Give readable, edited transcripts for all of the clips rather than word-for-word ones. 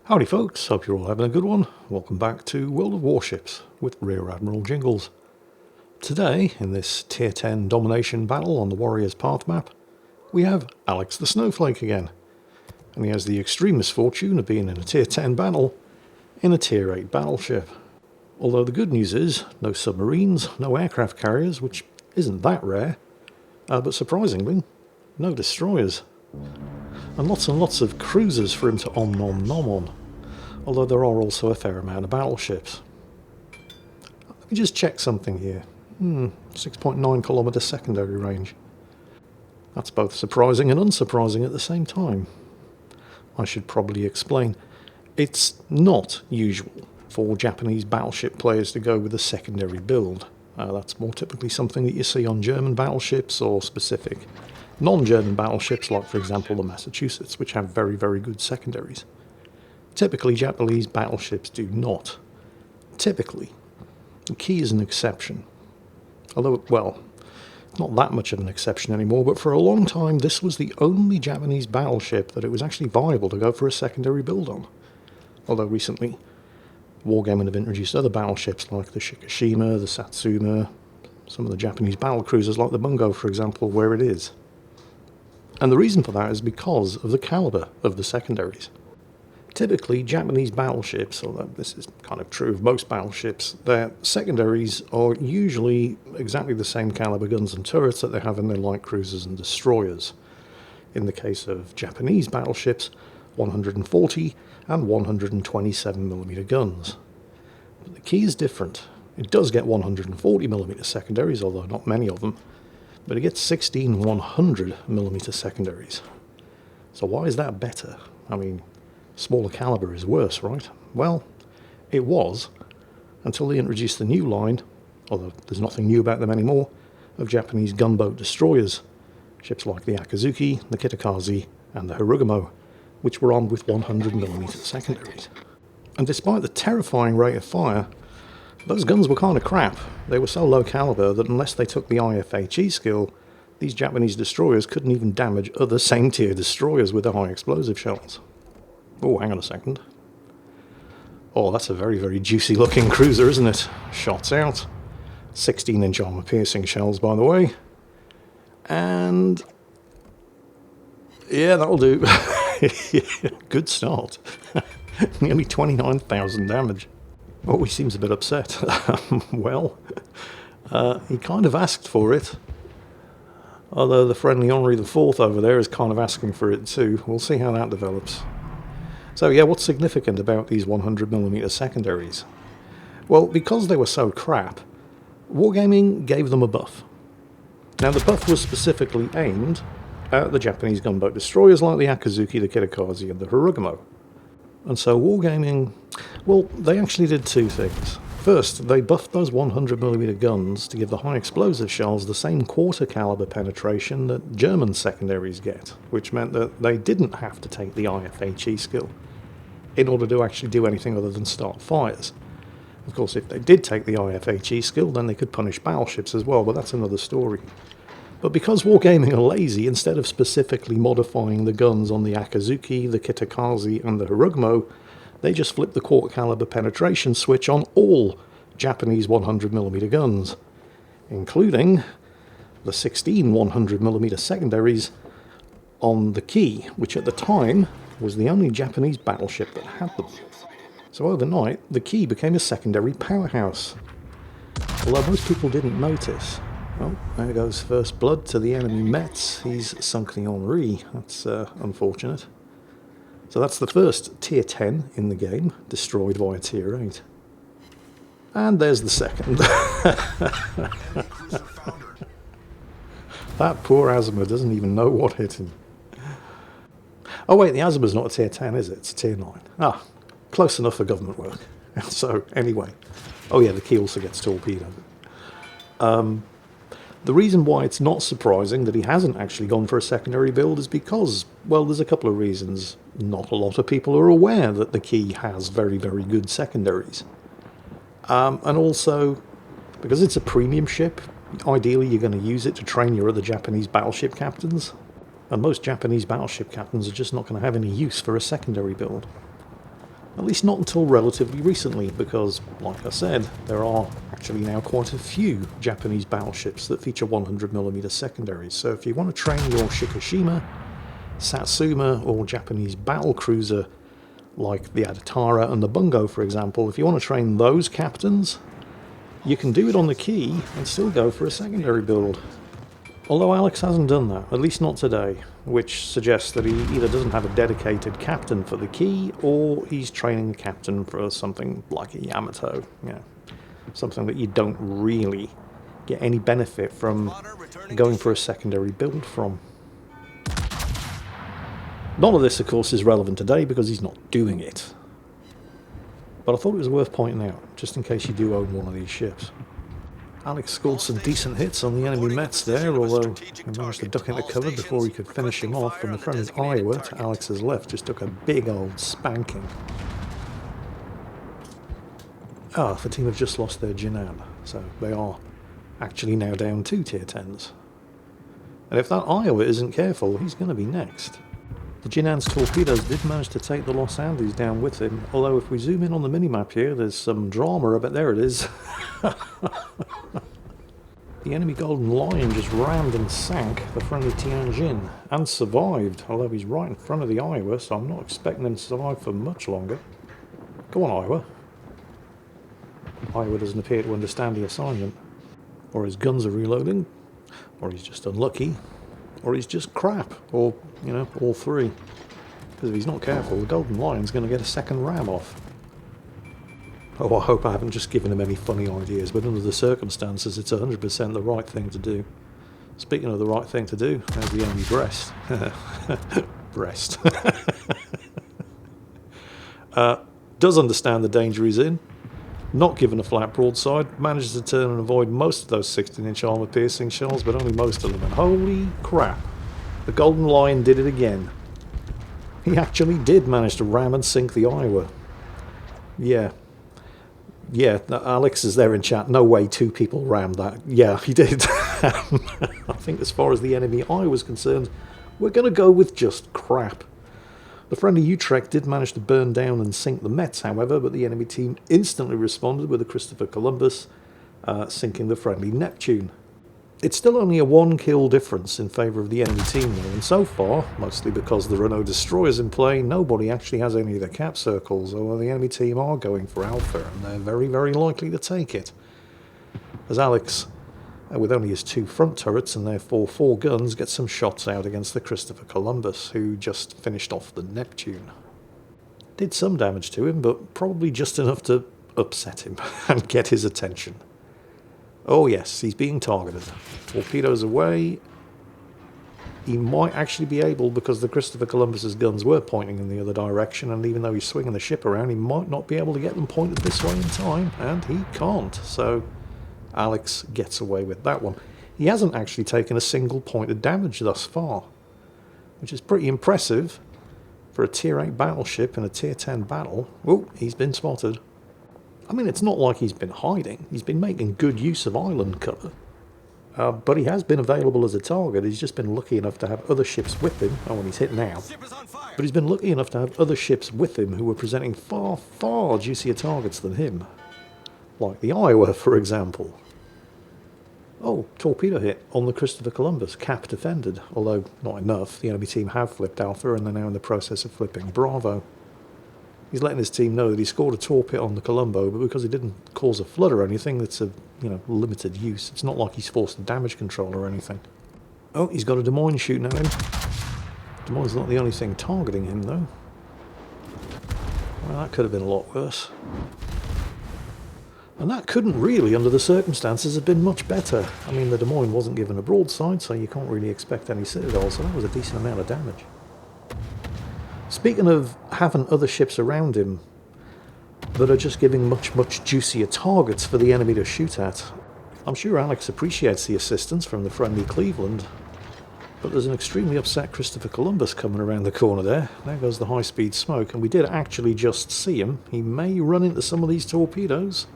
Howdy folks, hope you're all having a good one. Welcome back to World of Warships with Rear Admiral Jingles. Today, in this Tier 10 domination battle on the Warriors Path map, we have Alex the Snowflake again. And he has the extreme misfortune of being in a Tier 10 battle in a Tier 8 battleship. Although the good news is, no submarines, no aircraft carriers, which isn't that rare, but surprisingly, no destroyers. And lots of cruisers for him to om-nom-nom on, although there are also a fair amount of battleships. Let me just check something here. 6.9 kilometre secondary range. That's both surprising and unsurprising at the same time. I should probably explain. It's not usual for Japanese battleship players to go with a secondary build. That's more typically something that you see on German battleships or specific non-German battleships, like for example the Massachusetts, which have very good secondaries. Typically Japanese battleships do not. Typically. The key is an exception. Although, well, not that much of an exception anymore, but for a long time this was the only Japanese battleship that it was actually viable to go for a secondary build on. Although recently, Wargaming have introduced other battleships like the Shikishima, the Satsuma, some of the Japanese battle cruisers like the Bungo, for example, where it is. And the reason for that is because of the caliber of the secondaries. Typically, Japanese battleships, although this is kind of true of most battleships, their secondaries are usually exactly the same caliber guns and turrets that they have in their light cruisers and destroyers. In the case of Japanese battleships, 140 and 127mm guns. But the key is different. It does get 140mm secondaries, although not many of them, but it gets 16 100mm secondaries. So why is that better? I mean, smaller caliber is worse, right? Well, it was, until they introduced the new line, although there's nothing new about them anymore, of Japanese gunboat destroyers, ships like the Akazuki, the Kitakaze, and the Hirugamo, which were armed with 100mm secondaries. And despite the terrifying rate of fire, those guns were kind of crap. They were so low caliber that unless they took the IFHE skill, these Japanese destroyers couldn't even damage other same tier destroyers with their high explosive shells. Oh, hang on a second. Oh, that's a very juicy looking cruiser, isn't it? Shots out. 16-inch armor piercing shells, by the way. And yeah, that'll do. Good start. Nearly 29,000 damage. Oh, he seems a bit upset. Well, he kind of asked for it. Although the friendly Henri IV over there is kind of asking for it too. We'll see how that develops. So yeah, what's significant about these 100mm secondaries? Well, because they were so crap, Wargaming gave them a buff. Now the buff was specifically aimed at the Japanese gunboat destroyers like the Akazuki, the Kitakaze, and the Hirugamo. And so Wargaming, well, they actually did two things. First, they buffed those 100mm guns to give the high explosive shells the same quarter caliber penetration that German secondaries get, which meant that they didn't have to take the IFHE skill in order to actually do anything other than start fires. Of course, if they did take the IFHE skill, then they could punish battleships as well, but that's another story. But because Wargaming are lazy, instead of specifically modifying the guns on the Akazuki, the Kitakaze, and the Hirugamo, they just flipped the quarter caliber penetration switch on all Japanese 100mm guns, including the 16 100mm secondaries on the Key, which at the time was the only Japanese battleship that had them. So overnight, the Key became a secondary powerhouse. Although most people didn't notice. Well, there goes first blood to the enemy Mets. He's sunk the Henri. That's unfortunate. So that's the first Tier 10 in the game, destroyed via Tier 8. And there's the second. That poor Azuma doesn't even know what hit him. Oh wait, the Azuma's not a Tier 10, is it? It's a Tier 9. Ah, close enough for government work. So, anyway. Oh yeah, the Key also gets torpedoed. The reason why it's not surprising that he hasn't actually gone for a secondary build is because, well, there's a couple of reasons. Not a lot of people are aware that the Key has very good secondaries. And also, because it's a premium ship, ideally you're going to use it to train your other Japanese battleship captains. And most Japanese battleship captains are just not going to have any use for a secondary build. At least not until relatively recently, because, like I said, there are actually now quite a few Japanese battleships that feature 100mm secondaries. So if you want to train your Shikishima, Satsuma, or Japanese battle cruiser like the Adatara and the Bungo, for example, if you want to train those captains, you can do it on the Key and still go for a secondary build. Although Alex hasn't done that, at least not today, which suggests that he either doesn't have a dedicated captain for the Key, or he's training a captain for something like a Yamato, something that you don't really get any benefit from going for a secondary build from. None of this, of course, is relevant today because he's not doing it. But I thought it was worth pointing out, just in case you do own one of these ships. Alex scored some decent hits on the enemy Mets there, although he managed to duck into cover before he could finish him off, and the friendly Iowa to Alex's left just took a big old spanking. The team have just lost their Jinan, so they are actually now down 2 tier 10s. And if that Iowa isn't careful, he's going to be next. The Jinan's torpedoes did manage to take the Los Andes down with him, although if we zoom in on the minimap here, there's some drama, but there it is. The enemy Golden Lion just rammed and sank the friendly Tianjin, and survived, although he's right in front of the Iowa, so I'm not expecting him to survive for much longer. Go on, Iowa. Iowa doesn't appear to understand the assignment. Or his guns are reloading, or he's just unlucky, or he's just crap, or, all three. Because if he's not careful, the Golden Lion's going to get a second ram off. Oh, I hope I haven't just given him any funny ideas, but under the circumstances, it's 100% the right thing to do. Speaking of the right thing to do, there's the enemy Brest. Brest. Does understand the danger he's in. Not given a flat broadside, manages to turn and avoid most of those 16-inch armor-piercing shells, but only most of them. And holy crap, the Golden Lion did it again. He actually did manage to ram and sink the Iowa. Yeah, Alex is there in chat. No way 2 people rammed that. Yeah, he did. I think as far as the enemy Iowa was concerned, we're going to go with just crap. The friendly Utrecht did manage to burn down and sink the Mets, however, but the enemy team instantly responded with the Christopher Columbus sinking the friendly Neptune. It's still only a 1 kill difference in favour of the enemy team though, and so far, mostly because the Renault destroyer's in play, nobody actually has any of the cap circles, although the enemy team are going for Alpha, and they're very, very likely to take it. As Alex, with only his 2 front turrets and therefore 4 guns, gets some shots out against the Christopher Columbus, who just finished off the Neptune. Did some damage to him, but probably just enough to upset him and get his attention. Oh yes, he's being targeted. Torpedoes away. He might actually be able, because the Christopher Columbus's guns were pointing in the other direction, and even though he's swinging the ship around, he might not be able to get them pointed this way in time, and he can't. So Alex gets away with that one. He hasn't actually taken a single point of damage thus far, which is pretty impressive for a tier 8 battleship in a tier 10 battle. Oh, he's been spotted. I mean, it's not like he's been hiding. He's been making good use of island cover. But he has been available as a target. He's just been lucky enough to have other ships with him. Oh, and he's hit now. But he's been lucky enough to have other ships with him who were presenting far, far juicier targets than him. Like the Iowa, for example. Oh, torpedo hit on the Christopher Columbus. Cap defended, although not enough. The enemy team have flipped Alpha, and they're now in the process of flipping Bravo. He's letting his team know that he scored a torpedo on the Colombo, but because he didn't cause a flood or anything, that's of limited use. It's not like he's forced a damage control or anything. Oh, he's got a Des Moines shooting at him. Des Moines is not the only thing targeting him, though. Well, that could have been a lot worse. And that couldn't really, under the circumstances, have been much better. I mean, the Des Moines wasn't given a broadside, so you can't really expect any citadel, so that was a decent amount of damage. Speaking of having other ships around him that are just giving much, much juicier targets for the enemy to shoot at, I'm sure Alex appreciates the assistance from the friendly Cleveland, but there's an extremely upset Christopher Columbus coming around the corner there. There goes the high-speed smoke, and we did actually just see him. He may run into some of these torpedoes.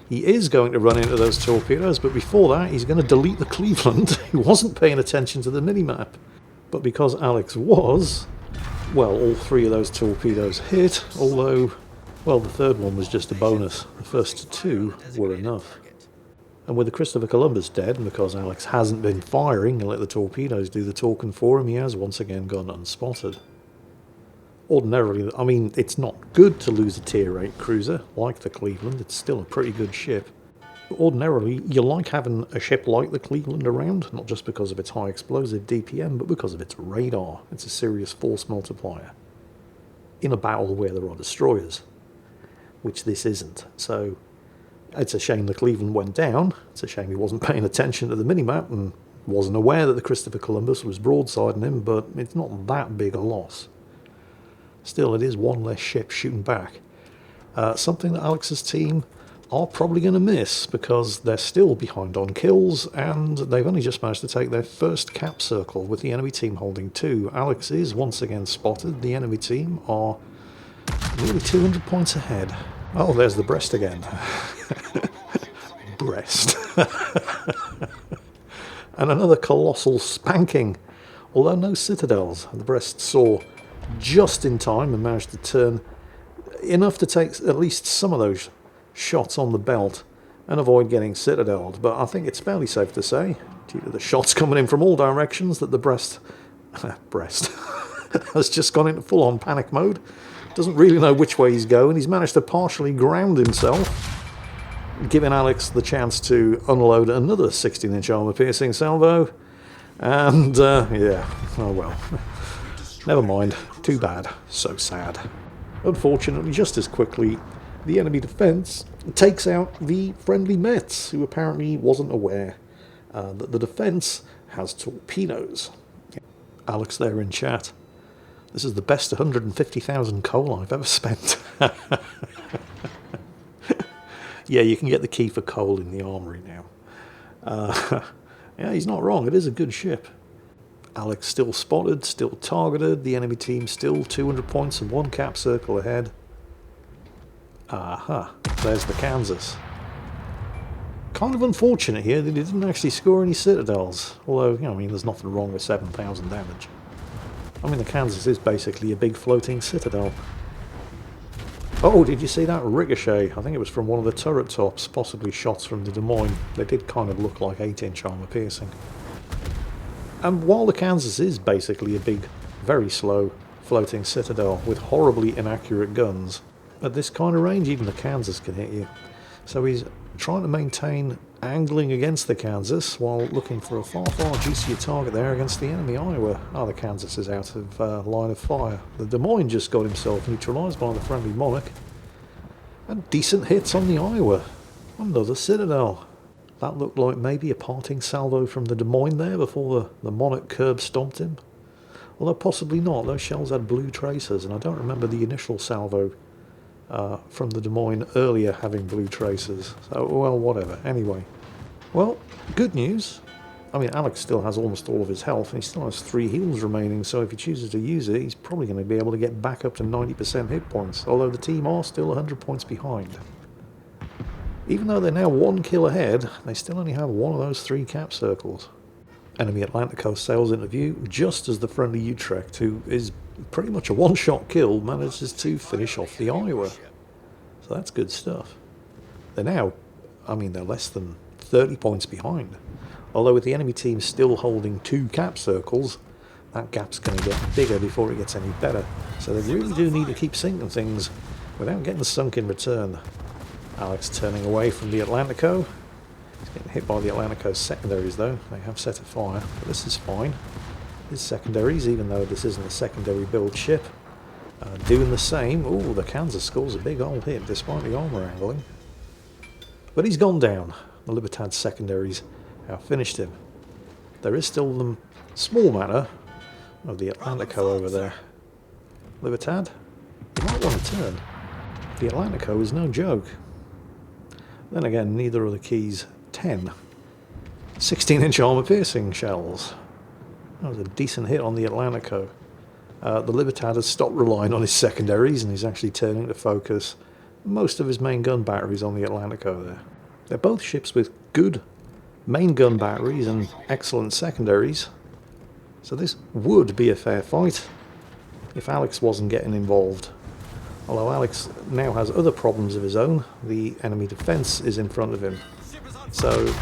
He is going to run into those torpedoes, but before that, he's going to delete the Cleveland. He wasn't paying attention to the minimap. But because Alex was, well, all 3 of those torpedoes hit, although Well, the third one was just a bonus. The first two were enough. And with the Christopher Columbus dead, and because Alex hasn't been firing and let the torpedoes do the talking for him, he has once again gone unspotted. Ordinarily, I mean, it's not good to lose a Tier 8 cruiser like the Cleveland. It's still a pretty good ship. But ordinarily, you like having a ship like the Cleveland around, not just because of its high explosive DPM, but because of its radar. It's a serious force multiplier in a battle where there are destroyers, which this isn't. So it's a shame the Cleveland went down. It's a shame he wasn't paying attention to the minimap and wasn't aware that the Christopher Columbus was broadsiding him, but it's not that big a loss. Still, it is one less ship shooting back. Something that Alex's team are probably going to miss because they're still behind on kills and they've only just managed to take their first cap circle with the enemy team holding 2. Alex is once again spotted. The enemy team are nearly 200 points ahead. Oh, there's the Brest again. Brest. And another colossal spanking. Although no citadels. The Brest saw just in time and managed to turn enough to take at least some of those shots on the belt and avoid getting citadeled. But I think it's fairly safe to say, due to the shots coming in from all directions, that the Brest has just gone into full-on panic mode. Doesn't really know which way he's going. He's managed to partially ground himself, giving Alex the chance to unload another 16-inch armor-piercing salvo. And, yeah, oh well. Never mind. Too bad. So sad. Unfortunately, just as quickly, the enemy defence takes out the friendly Mets, who apparently wasn't aware that the defence has torpedoes. Alex there in chat. This is the best 150,000 coal I've ever spent. Yeah, you can get the key for coal in the armory now. Yeah, he's not wrong. It is a good ship. Alex still spotted, still targeted. The enemy team still 200 points and 1 cap circle ahead. Aha, there's the Kansas. Kind of unfortunate here that he didn't actually score any citadels. Although, you know, I mean, there's nothing wrong with 7,000 damage. I mean, the Kansas is basically a big floating citadel. Oh, did you see that ricochet? I think it was from one of the turret tops, possibly shots from the Des Moines. They did kind of look like 8-inch armor piercing. And while the Kansas is basically a big, very slow floating citadel with horribly inaccurate guns, at this kind of range even the Kansas can hit you. So he's trying to maintain angling against the Kansas while looking for a far, far juicier target there against the enemy Iowa. Oh, the Kansas is out of line of fire. The Des Moines just got himself neutralised by the friendly Monarch. And decent hits on the Iowa. Another citadel. That looked like maybe a parting salvo from the Des Moines there before the Monarch curb stomped him. Although possibly not. Those shells had blue tracers, and I don't remember the initial salvo from the Des Moines earlier having blue tracers. So, well, whatever. Anyway. Well, good news. I mean, Alex still has almost all of his health, and he still has 3 heals remaining, so if he chooses to use it, he's probably going to be able to get back up to 90% hit points, although the team are still 100 points behind. Even though they're now 1 kill ahead, they still only have 1 of those 3 cap circles. Enemy Atlantico sails into view just as the friendly Utrecht, who is pretty much a one-shot kill, manages to finish off the Iowa. So that's good stuff. They're now, I mean, they're less than 30 points behind. Although with the enemy team still holding 2 cap circles, that gap's going to get bigger before it gets any better. So they really do need to keep sinking things without getting sunk in return. Alex turning away from the Atlantico. He's getting hit by the Atlantico's secondaries though. They have set a fire, but this is fine. His secondaries, even though this isn't a secondary build ship, doing the same. Ooh, the Kansas scores a big old hit despite the armour angling. But he's gone down. The Libertad's secondaries have finished him. There is still the small matter of the Atlantico over there. Libertad, you might want to turn. The Atlantico is no joke. Then again, neither of the keys 10. 16-inch armor-piercing shells. That was a decent hit on the Atlantico. The Libertad has stopped relying on his secondaries and he's actually turning to focus most of his main gun batteries on the Atlantico there. They're both ships with good main gun batteries and excellent secondaries. So this would be a fair fight if Alex wasn't getting involved. Although Alex now has other problems of his own. The enemy defence is in front of him. So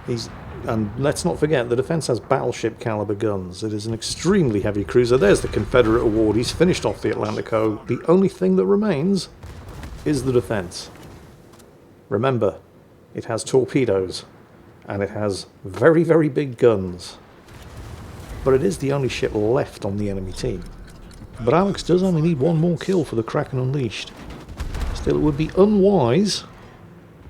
he's... And let's not forget, the defence has battleship caliber guns. It is an extremely heavy cruiser. There's the Confederate award. He's finished off the Atlantico. The only thing that remains is the defence. Remember, it has torpedoes. And it has very, very big guns. But it is the only ship left on the enemy team. But Alex does only need one more kill for the Kraken Unleashed. Still, it would be unwise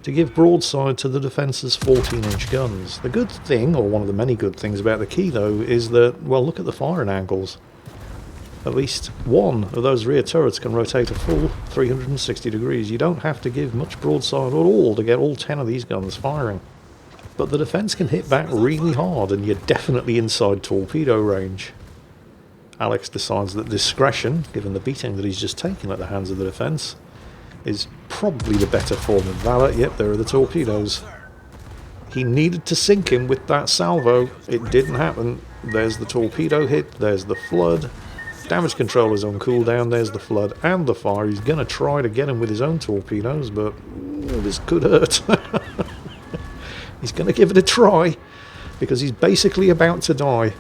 to give broadside to the defence's 14-inch guns. The good thing, or one of the many good things about the Key, though, is that, well, look at the firing angles. At least one of those rear turrets can rotate a full 360 degrees. You don't have to give much broadside at all to get all 10 of these guns firing. But the defence can hit back really hard, and you're definitely inside torpedo range. Alex decides that discretion, given the beating that he's just taken at the hands of the defence, is probably the better form of valour. Yep, there are the torpedoes. He needed to sink him with that salvo. It didn't happen. There's the torpedo hit. There's the flood. Damage control is on cooldown. There's the flood and the fire. He's going to try to get him with his own torpedoes, but this could hurt. He's going to give it a try, because he's basically about to die.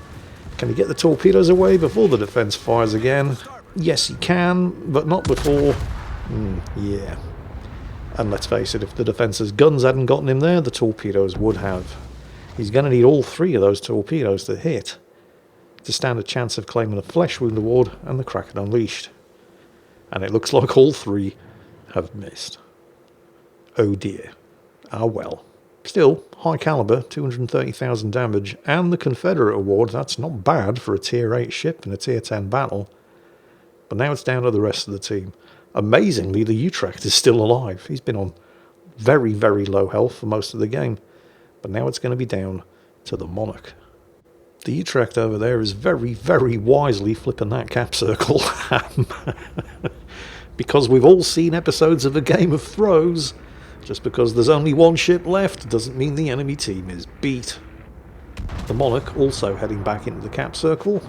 Can he get the torpedoes away before the defence fires again? Yes, he can, but not before. Yeah. And let's face it, if the defence's guns hadn't gotten him there, the torpedoes would have. He's going to need all 3 of those torpedoes to hit to stand a chance of claiming a flesh wound award and the Kraken Unleashed. And it looks like all 3 have missed. Oh dear. Ah well. Still, high caliber, 230,000 damage, and the Confederate award. That's not bad for a tier 8 ship in a tier 10 battle. But now it's down to the rest of the team. Amazingly, the Utrecht is still alive. He's been on very, very low health for most of the game. But now it's going to be down to the Monarch. The Utrecht over there is very, very wisely flipping that cap circle. Because we've all seen episodes of A Game of Thrones. Just because there's only one ship left doesn't mean the enemy team is beat. The Monarch also heading back into the cap circle.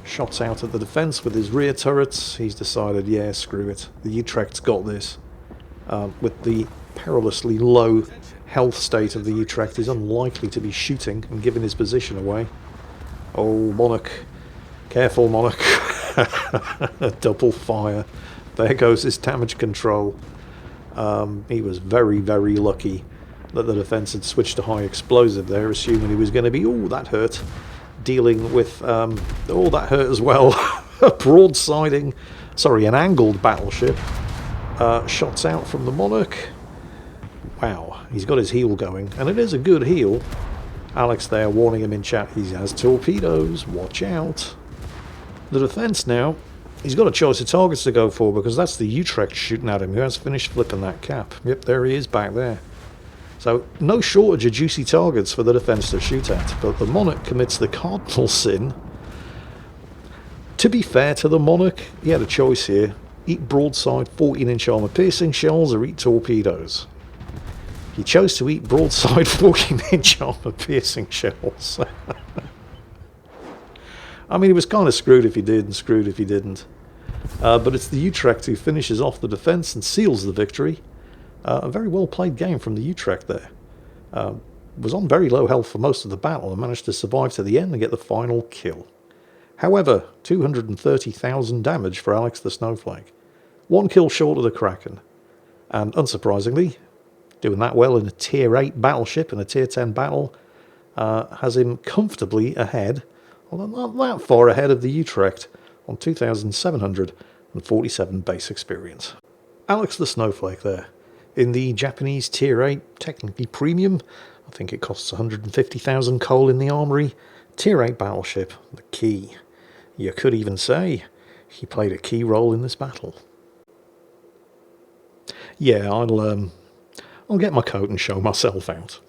Shots out at the defence with his rear turrets. He's decided, yeah, screw it. The Utrecht's got this. With the perilously low health state of the Utrecht, he's unlikely to be shooting and giving his position away. Oh, Monarch. Careful, Monarch. Double fire. There goes his damage control. He was very, very lucky that the defence had switched to high explosive there, assuming he was going to be, oh, that hurt. Dealing with, oh, that hurt as well. Broadsiding, sorry, an angled battleship. Shots out from the Monarch. Wow, he's got his heel going, and it is a good heel. Alex there warning him in chat, he has torpedoes, watch out. The defence now, he's got a choice of targets to go for, because that's the Utrecht shooting at him, who has finished flipping that cap. Yep, there he is back there. So, no shortage of juicy targets for the defence to shoot at, but the Monarch commits the cardinal sin. To be fair to the Monarch, he had a choice here. Eat broadside 14-inch armour-piercing shells or eat torpedoes. He chose to eat broadside 14-inch armour-piercing shells. I mean, he was kind of screwed if he did and screwed if he didn't. But it's the Utrecht who finishes off the defence and seals the victory. A very well played game from the Utrecht there. Was on very low health for most of the battle and managed to survive to the end and get the final kill. However, 230,000 damage for Alex the Snowflake. 1 kill short of the Kraken. And unsurprisingly, doing that well in a tier 8 battleship in a tier 10 battle has him comfortably ahead, although not that far ahead of the Utrecht, on 2,747 base experience. Alex the Snowflake there. In the Japanese tier 8, technically premium, I think it costs 150,000 coal in the armory, tier 8 battleship, the Key. You could even say he played a key role in this battle. Yeah, I'll get my coat and show myself out.